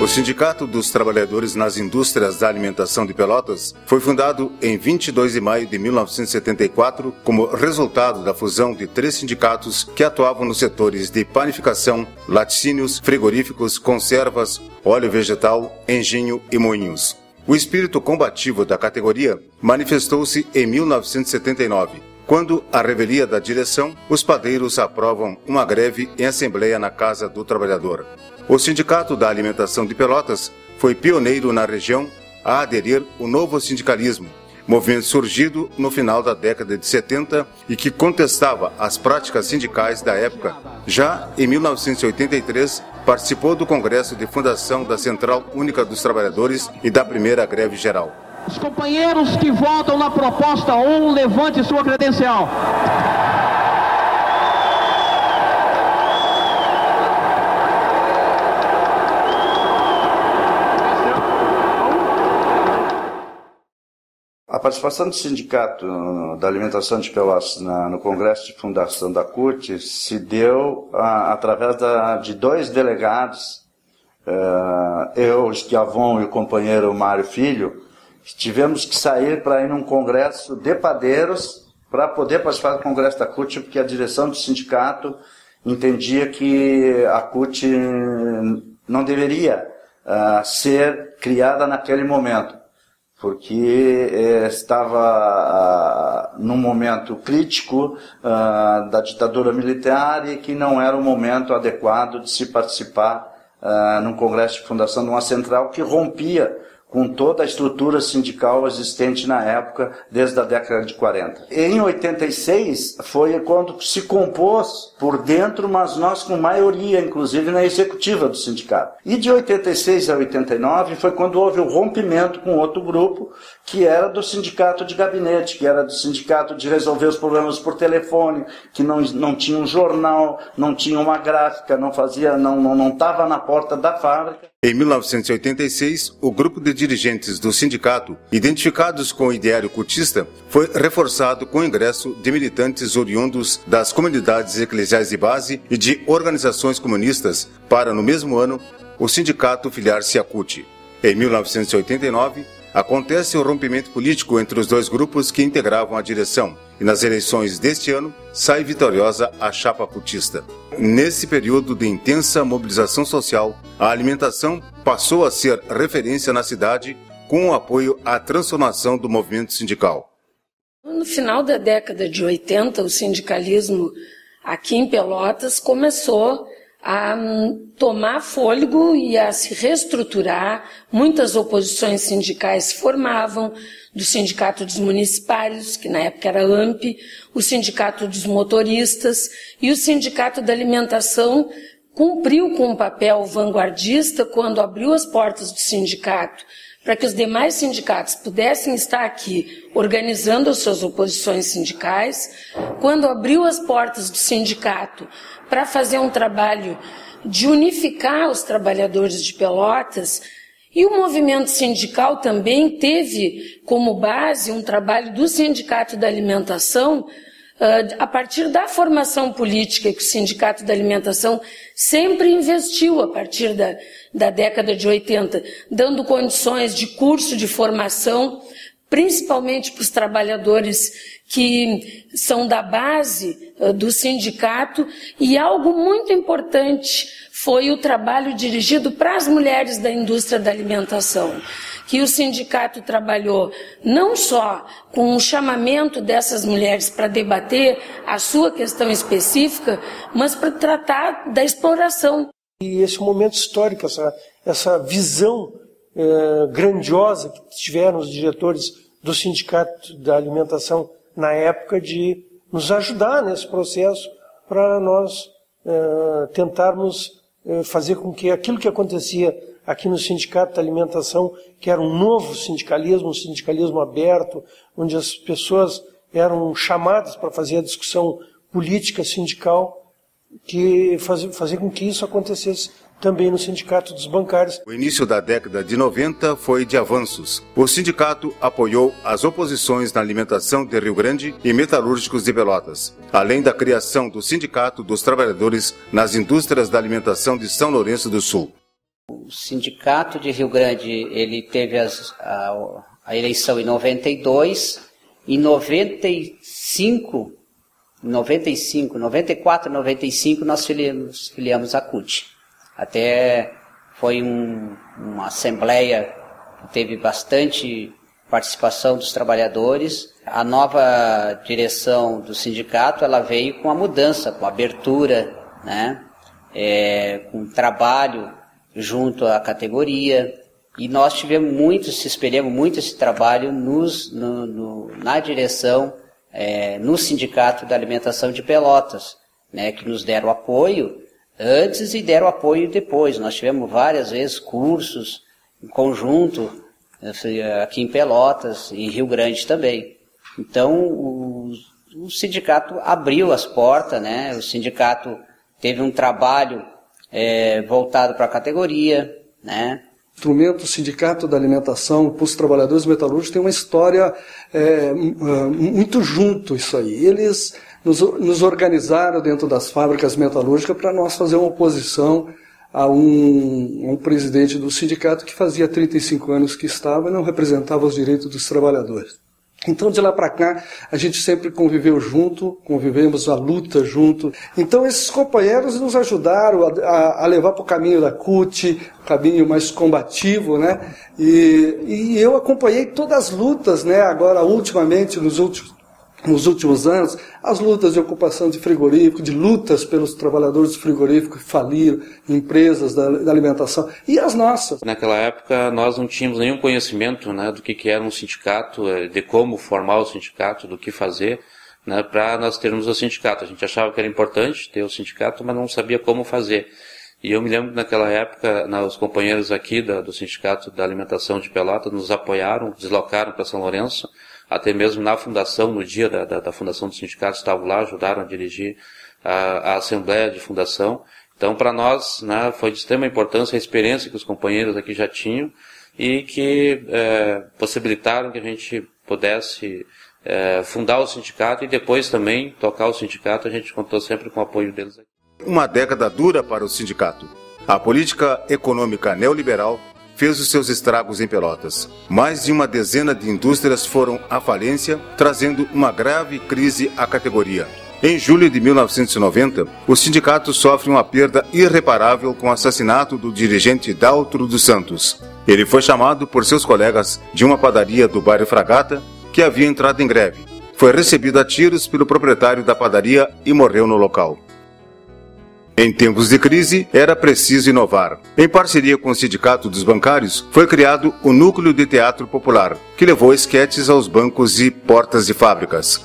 O Sindicato dos Trabalhadores nas Indústrias da Alimentação de Pelotas foi fundado em 22 de maio de 1974 como resultado da fusão de 3 sindicatos que atuavam nos setores de panificação, laticínios, frigoríficos, conservas, óleo vegetal, engenho e moinhos. O espírito combativo da categoria manifestou-se em 1979, quando, à revelia da direção, os padeiros aprovam uma greve em assembleia na Casa do Trabalhador. O Sindicato da Alimentação de Pelotas foi pioneiro na região a aderir ao novo sindicalismo, movimento surgido no final da década de 70 e que contestava as práticas sindicais da época. Já em 1983, participou do Congresso de Fundação da Central Única dos Trabalhadores e da primeira greve geral. Os companheiros que votam na proposta 1, levante sua credencial. A participação do Sindicato da Alimentação de Pelotas no Congresso de Fundação da CUT se deu através de 2 delegados, eu, Esquiavon e o companheiro Mário Filho, tivemos que sair para ir num congresso de padeiros para poder participar do Congresso da CUT, porque a direção do sindicato entendia que a CUT não deveria ser criada naquele momento, porque estava num momento crítico da ditadura militar e que não era o momento adequado de se participar num congresso de fundação de uma central que rompia com toda a estrutura sindical existente na época, desde a década de 40. Em 86 foi quando se compôs por dentro, mas nós com maioria, inclusive na executiva do sindicato. E de 86 a 89 foi quando houve o rompimento com outro grupo, que era do sindicato de gabinete, que era do sindicato de resolver os problemas por telefone, que não tinha um jornal, não tinha uma gráfica, não estava na porta da fábrica. Em 1986, o grupo de dirigentes do sindicato, identificados com o ideário cutista, foi reforçado com o ingresso de militantes oriundos das comunidades eclesiais de base e de organizações comunistas para, no mesmo ano, o sindicato filiar-se à CUT. Em 1989, acontece o rompimento político entre os 2 grupos que integravam a direção, e nas eleições deste ano sai vitoriosa a chapa cutista. Nesse período de intensa mobilização social, a alimentação passou a ser referência na cidade com o apoio à transformação do movimento sindical. No final da década de 80, o sindicalismo aqui em Pelotas começou a tomar fôlego e a se reestruturar. Muitas oposições sindicais se formavam, do Sindicato dos Municipários, que na época era AMP, o Sindicato dos Motoristas e o Sindicato da Alimentação cumpriu com um papel vanguardista quando abriu as portas do sindicato para que os demais sindicatos pudessem estar aqui organizando as suas oposições sindicais, quando abriu as portas do sindicato para fazer um trabalho de unificar os trabalhadores de Pelotas. E o movimento sindical também teve como base um trabalho do Sindicato da Alimentação, a partir da formação política que o Sindicato da Alimentação sempre investiu a partir da década de 80, dando condições de curso de formação, principalmente para os trabalhadores que são da base do sindicato, e algo muito importante foi o trabalho dirigido para as mulheres da indústria da alimentação, que o sindicato trabalhou não só com o chamamento dessas mulheres para debater a sua questão específica, mas para tratar da exploração. E esse momento histórico, essa visão grandiosa que tiveram os diretores do Sindicato da Alimentação na época de nos ajudar nesse processo para nós tentarmos fazer com que aquilo que acontecia aqui no Sindicato da Alimentação, que era um novo sindicalismo, um sindicalismo aberto, onde as pessoas eram chamadas para fazer a discussão política sindical, que fazer com que isso acontecesse também no Sindicato dos Bancários. O início da década de 90 foi de avanços. O sindicato apoiou as oposições na alimentação de Rio Grande e metalúrgicos de Pelotas, além da criação do Sindicato dos Trabalhadores nas indústrias da alimentação de São Lourenço do Sul. O Sindicato de Rio Grande, ele teve a eleição em 92, em 94, 95 nós filiamos a CUT. Até foi uma assembleia que teve bastante participação dos trabalhadores. A nova direção do sindicato, ela veio com a mudança, com a abertura, né? Com trabalho junto à categoria. E nós espelhamos muito esse trabalho na direção, no Sindicato da Alimentação de Pelotas, né? Que nos deram apoio antes e deram apoio depois. Nós tivemos várias vezes cursos em conjunto, aqui em Pelotas, em Rio Grande também. Então, o sindicato abriu as portas, né? O sindicato teve um trabalho voltado para a categoria, né? O instrumento Sindicato da Alimentação para os Trabalhadores Metalúrgicos tem uma história muito junto isso aí. Eles nos organizaram dentro das fábricas metalúrgicas para nós fazer uma oposição a um presidente do sindicato que fazia 35 anos que estava e não representava os direitos dos trabalhadores. Então, de lá para cá, a gente sempre conviveu junto, convivemos a luta junto. Então, esses companheiros nos ajudaram a levar para o caminho da CUT, caminho mais combativo, né? E eu acompanhei todas as lutas, né? Agora, ultimamente, nos últimos anos, as lutas de ocupação de frigorífico, de lutas pelos trabalhadores de frigorífico que faliram, empresas da alimentação, e as nossas. Naquela época, nós não tínhamos nenhum conhecimento, né, do que era um sindicato, de como formar o sindicato, do que fazer, né, para nós termos o sindicato. A gente achava que era importante ter o sindicato, mas não sabia como fazer. E eu me lembro que naquela época, os companheiros aqui do Sindicato da Alimentação de Pelotas nos apoiaram, deslocaram para São Lourenço, até mesmo na fundação, no dia da fundação do sindicato, estavam lá, ajudaram a dirigir a assembleia de fundação. Então, para nós, né, foi de extrema importância a experiência que os companheiros aqui já tinham e que possibilitaram que a gente pudesse fundar o sindicato e depois também tocar o sindicato. A gente contou sempre com o apoio deles aqui. Uma década dura para o sindicato. A política econômica neoliberal fez os seus estragos em Pelotas. Mais de uma dezena de indústrias foram à falência, trazendo uma grave crise à categoria. Em julho de 1990, o sindicato sofre uma perda irreparável com o assassinato do dirigente Daltro dos Santos. Ele foi chamado por seus colegas de uma padaria do bairro Fragata, que havia entrado em greve. Foi recebido a tiros pelo proprietário da padaria e morreu no local. Em tempos de crise, era preciso inovar. Em parceria com o Sindicato dos Bancários, foi criado o Núcleo de Teatro Popular, que levou esquetes aos bancos e portas de fábricas.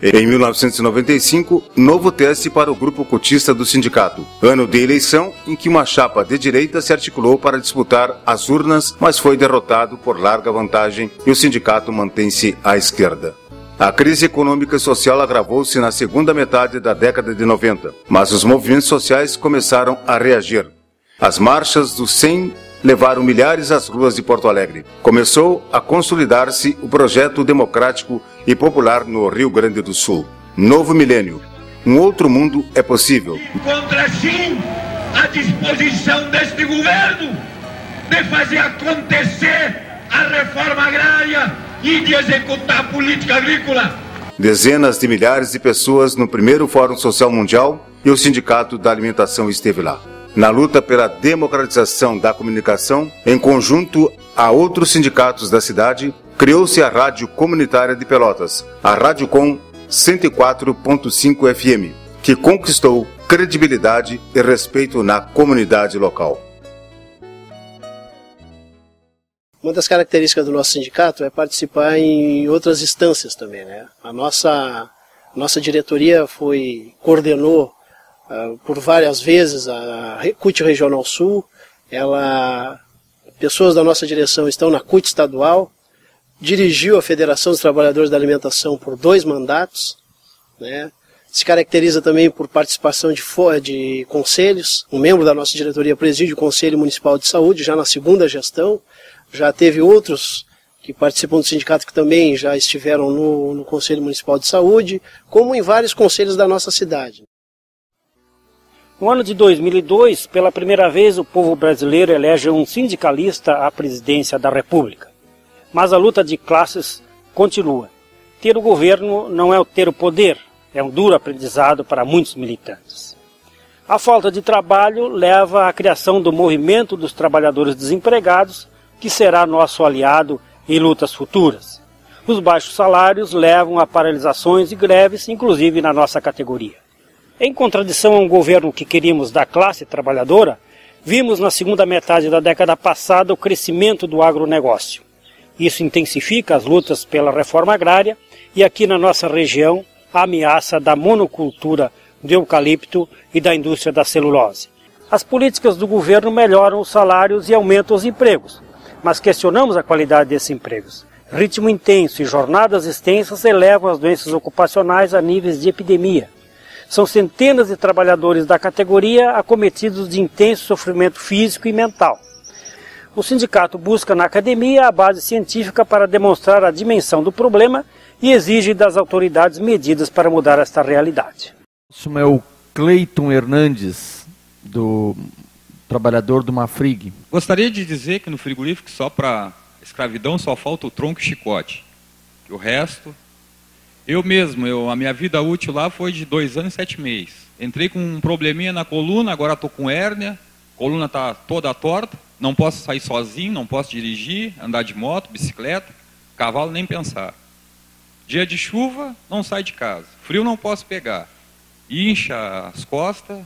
Em 1995, novo teste para o grupo cotista do sindicato, ano de eleição em que uma chapa de direita se articulou para disputar as urnas, mas foi derrotado por larga vantagem e o sindicato mantém-se à esquerda. A crise econômica e social agravou-se na segunda metade da década de 90, mas os movimentos sociais começaram a reagir. As marchas do 100 levaram milhares às ruas de Porto Alegre. Começou a consolidar-se o projeto democrático e popular no Rio Grande do Sul. Novo milênio. Um outro mundo é possível. Encontra, sim, a disposição deste governo de fazer acontecer a reforma agrária e de executar a política agrícola. Dezenas de milhares de pessoas no primeiro Fórum Social Mundial e o Sindicato da Alimentação esteve lá. Na luta pela democratização da comunicação, em conjunto a outros sindicatos da cidade, criou-se a Rádio Comunitária de Pelotas, a Rádio Com 104.5 FM, que conquistou credibilidade e respeito na comunidade local. Uma das características do nosso sindicato é participar em outras instâncias também, né? A nossa diretoria coordenou por várias vezes a CUT Regional Sul. Pessoas da nossa direção estão na CUT estadual, dirigiu a Federação dos Trabalhadores da Alimentação por 2 mandatos, né? se caracteriza também por participação de conselhos. Um membro da nossa diretoria preside o Conselho Municipal de Saúde, já na segunda gestão. Já teve outros que participam do sindicato que também já estiveram no Conselho Municipal de Saúde, como em vários conselhos da nossa cidade. No ano de 2002, pela primeira vez, o povo brasileiro elege um sindicalista à presidência da República. Mas a luta de classes continua. Ter o governo não é ter o poder, é um duro aprendizado para muitos militantes. A falta de trabalho leva à criação do movimento dos trabalhadores desempregados, que será nosso aliado em lutas futuras. Os baixos salários levam a paralisações e greves, inclusive na nossa categoria. Em contradição a um governo que queríamos da classe trabalhadora, vimos na segunda metade da década passada o crescimento do agronegócio. Isso intensifica as lutas pela reforma agrária e aqui na nossa região a ameaça da monocultura do eucalipto e da indústria da celulose. As políticas do governo melhoram os salários e aumentam os empregos, mas questionamos a qualidade desses empregos. Ritmo intenso e jornadas extensas elevam as doenças ocupacionais a níveis de epidemia. São centenas de trabalhadores da categoria acometidos de intenso sofrimento físico e mental. O sindicato busca na academia a base científica para demonstrar a dimensão do problema e exige das autoridades medidas para mudar esta realidade. Isso é o Cleiton Hernandes, trabalhador do Mafrig. Gostaria de dizer que no frigorífico só para escravidão só falta o tronco e chicote. Que o resto... a minha vida útil lá foi de 2 anos e 7 meses. Entrei com um probleminha na coluna, agora estou com hérnia, a coluna está toda torta, não posso sair sozinho, não posso dirigir, andar de moto, bicicleta, cavalo nem pensar. Dia de chuva, não saio de casa. Frio não posso pegar. Incha as costas,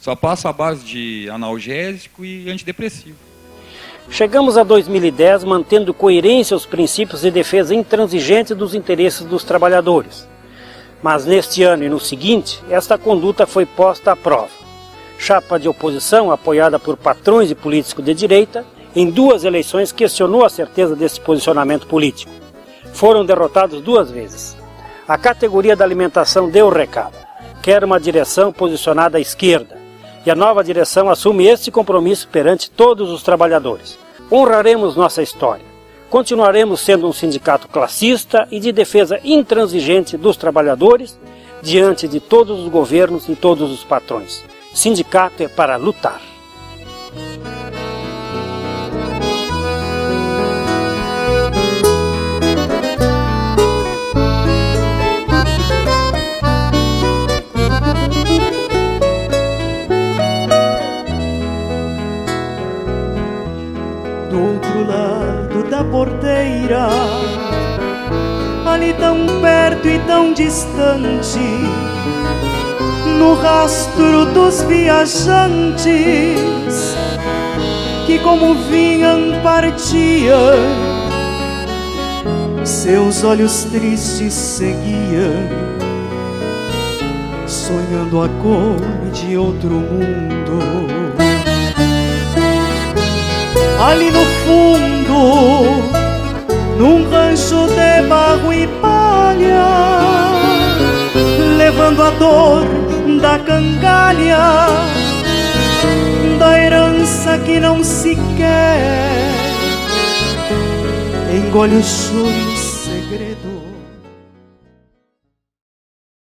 só passo à base de analgésico e antidepressivo. Chegamos a 2010 mantendo coerência aos princípios de defesa intransigente dos interesses dos trabalhadores. Mas neste ano e no seguinte, esta conduta foi posta à prova. Chapa de oposição, apoiada por patrões e políticos de direita, em 2 eleições questionou a certeza desse posicionamento político. Foram derrotados 2 vezes. A categoria da alimentação deu o recado. Quer uma direção posicionada à esquerda. E a nova direção assume este compromisso perante todos os trabalhadores. Honraremos nossa história. Continuaremos sendo um sindicato classista e de defesa intransigente dos trabalhadores diante de todos os governos e todos os patrões. Sindicato é para lutar. Do outro lado da porteira, ali tão perto e tão distante, no rastro dos viajantes que como vinham partiam, seus olhos tristes seguiam, sonhando a cor de outro mundo. Ali no fundo, num rancho de barro e palha, levando a dor da cangalha, da herança que não se quer, engole o choro